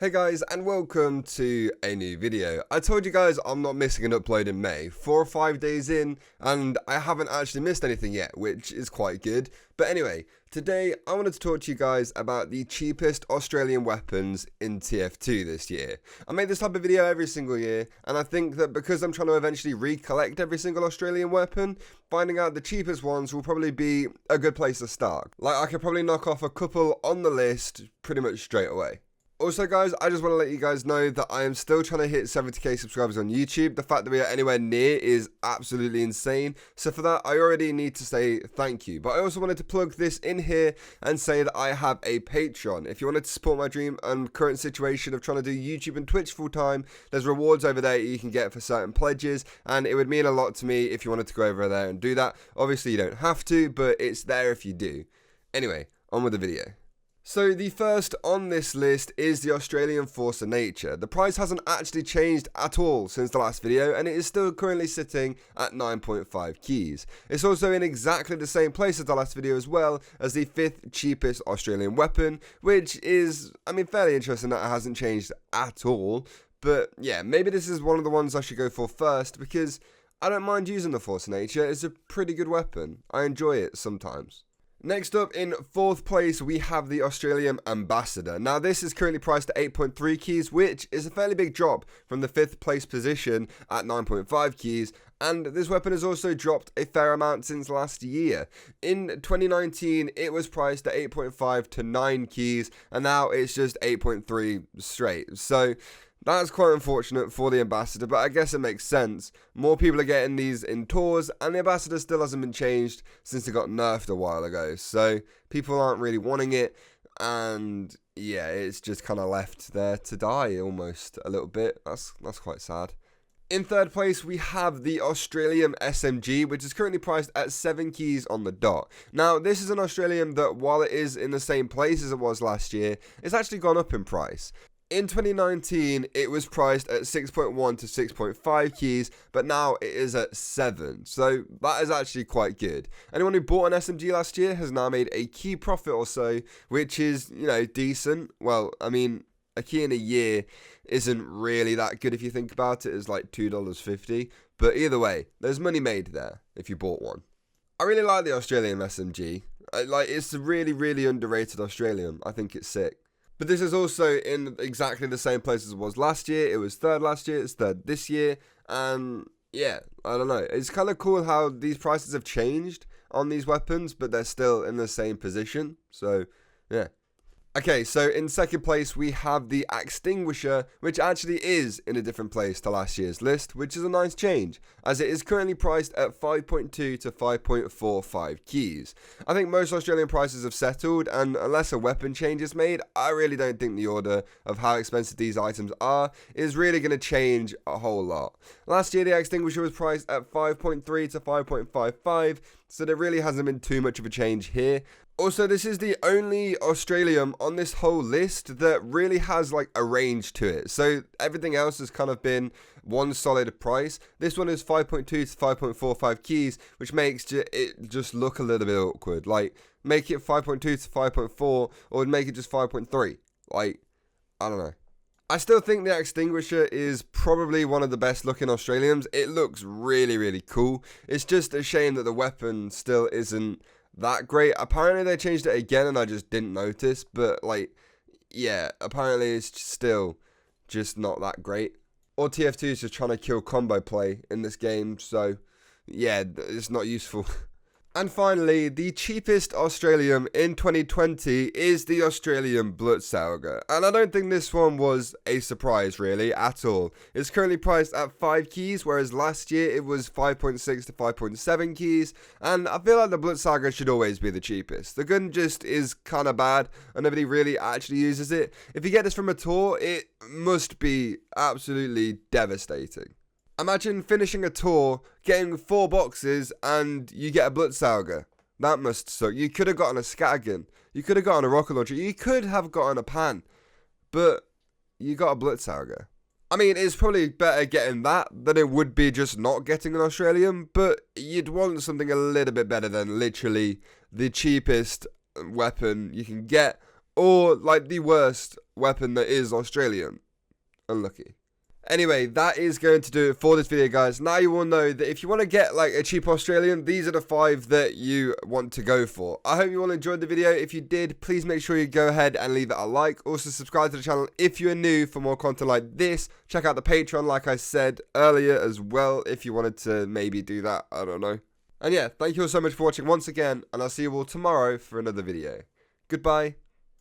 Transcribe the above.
Hey guys, and welcome to a new video. I told you guys I'm not missing an upload in May, 4 or 5 days in, and I haven't actually missed anything yet, which is quite good. But anyway, today I wanted to talk to you guys about the cheapest Australian weapons in TF2 this year. I make this type of video every single year, and I think that because I'm trying to eventually recollect every single Australian weapon, finding out the cheapest ones will probably be a good place to start. Like, I could probably knock off a couple on the list pretty much straight away. Also guys, I just want to let you guys know that I am still trying to hit 70k subscribers on YouTube. The fact that we are anywhere near is absolutely insane. So for that, I already need to say thank you. But I also wanted to plug this in here and say that I have a Patreon. If you wanted to support my dream and current situation of trying to do YouTube and Twitch full time, there's rewards over there you can get for certain pledges. And it would mean a lot to me if you wanted to go over there and do that. Obviously you don't have to, but it's there if you do. Anyway, on with the video. So the first on this list is the Australian Force of Nature. The price hasn't actually changed at all since the last video, and it is still currently sitting at 9.5 keys. It's also in exactly the same place as the last video as well as the 5th cheapest Australian weapon, which is, fairly interesting that it hasn't changed at all. But yeah, maybe this is one of the ones I should go for first because I don't mind using the Force of Nature. It's a pretty good weapon. I enjoy it sometimes. Next up, in 4th place, we have the Australian Ambassador. Now, this is currently priced at 8.3 keys, which is a fairly big drop from the 5th place position at 9.5 keys. And this weapon has also dropped a fair amount since last year. In 2019, it was priced at 8.5 to 9 keys, and now it's just 8.3 straight. So that's quite unfortunate for the Ambassador, but I guess it makes sense. More people are getting these in tours, and the Ambassador still hasn't been changed since it got nerfed a while ago. So people aren't really wanting it, and yeah, it's just kind of left there to die almost a little bit. That's quite sad. In 3rd place, we have the Australium SMG, which is currently priced at 7 keys on the dot. Now, this is an Australium that, while it is in the same place as it was last year, it's actually gone up in price. In 2019, it was priced at 6.1 to 6.5 keys, but now it is at 7. So that is actually quite good. Anyone who bought an SMG last year has now made a key profit or so, which is, decent. Well, a key in a year isn't really that good if you think about it. It's like $2.50. But either way, there's money made there if you bought one. I really like the Australian SMG. It's a really, really underrated Australian. I think it's sick. But this is also in exactly the same place as it was last year. It was 3rd last year, it's 3rd this year. And yeah, I don't know. It's kind of cool how these prices have changed on these weapons, but they're still in the same position. So yeah. Okay, so in 2nd place, we have the Extinguisher, which actually is in a different place to last year's list, which is a nice change, as it is currently priced at 5.2 to 5.45 keys. I think most Australian prices have settled, and unless a weapon change is made, I really don't think the order of how expensive these items are is really going to change a whole lot. Last year, the Extinguisher was priced at 5.3 to 5.55, so there really hasn't been too much of a change here. Also, this is the only Australium on this whole list that really has a range to it. So everything else has kind of been one solid price. This one is 5.2 to 5.45 keys, which makes it just look a little bit awkward. Make it 5.2 to 5.4 or make it just 5.3. I don't know. I still think the Extinguisher is probably one of the best looking Australiums. It looks really, really cool. It's just a shame that the weapon still isn't that great. Apparently they changed it again and I just didn't notice, but yeah, apparently it's still just not that great. Or TF2 is just trying to kill combo play in this game, so yeah, it's not useful. And finally, the cheapest Australium in 2020 is the Australian Saga. And I don't think this one was a surprise really at all. It's currently priced at 5 keys, whereas last year it was 5.6 to 5.7 keys. And I feel like the Saga should always be the cheapest. The gun just is kind of bad and nobody really actually uses it. If you get this from a tour, it must be absolutely devastating. Imagine finishing a tour, getting 4 boxes, and you get a Saga. That must suck. You could have gotten a scattergun. You could have gotten a rocket launcher. You could have gotten a pan. But you got a Saga. It's probably better getting that than it would be just not getting an Australian. But you'd want something a little bit better than literally the cheapest weapon you can get or like the worst weapon that is Australium. Unlucky. Anyway, that is going to do it for this video, guys. Now you all know that if you want to get like a cheap Australium, these are the 5 that you want to go for. I hope you all enjoyed the video. If you did, please make sure you go ahead and leave it a like. Also, subscribe to the channel if you're new for more content like this. Check out the Patreon, like I said earlier as well, if you wanted to maybe do that. I don't know. And yeah, thank you all so much for watching once again, and I'll see you all tomorrow for another video. Goodbye.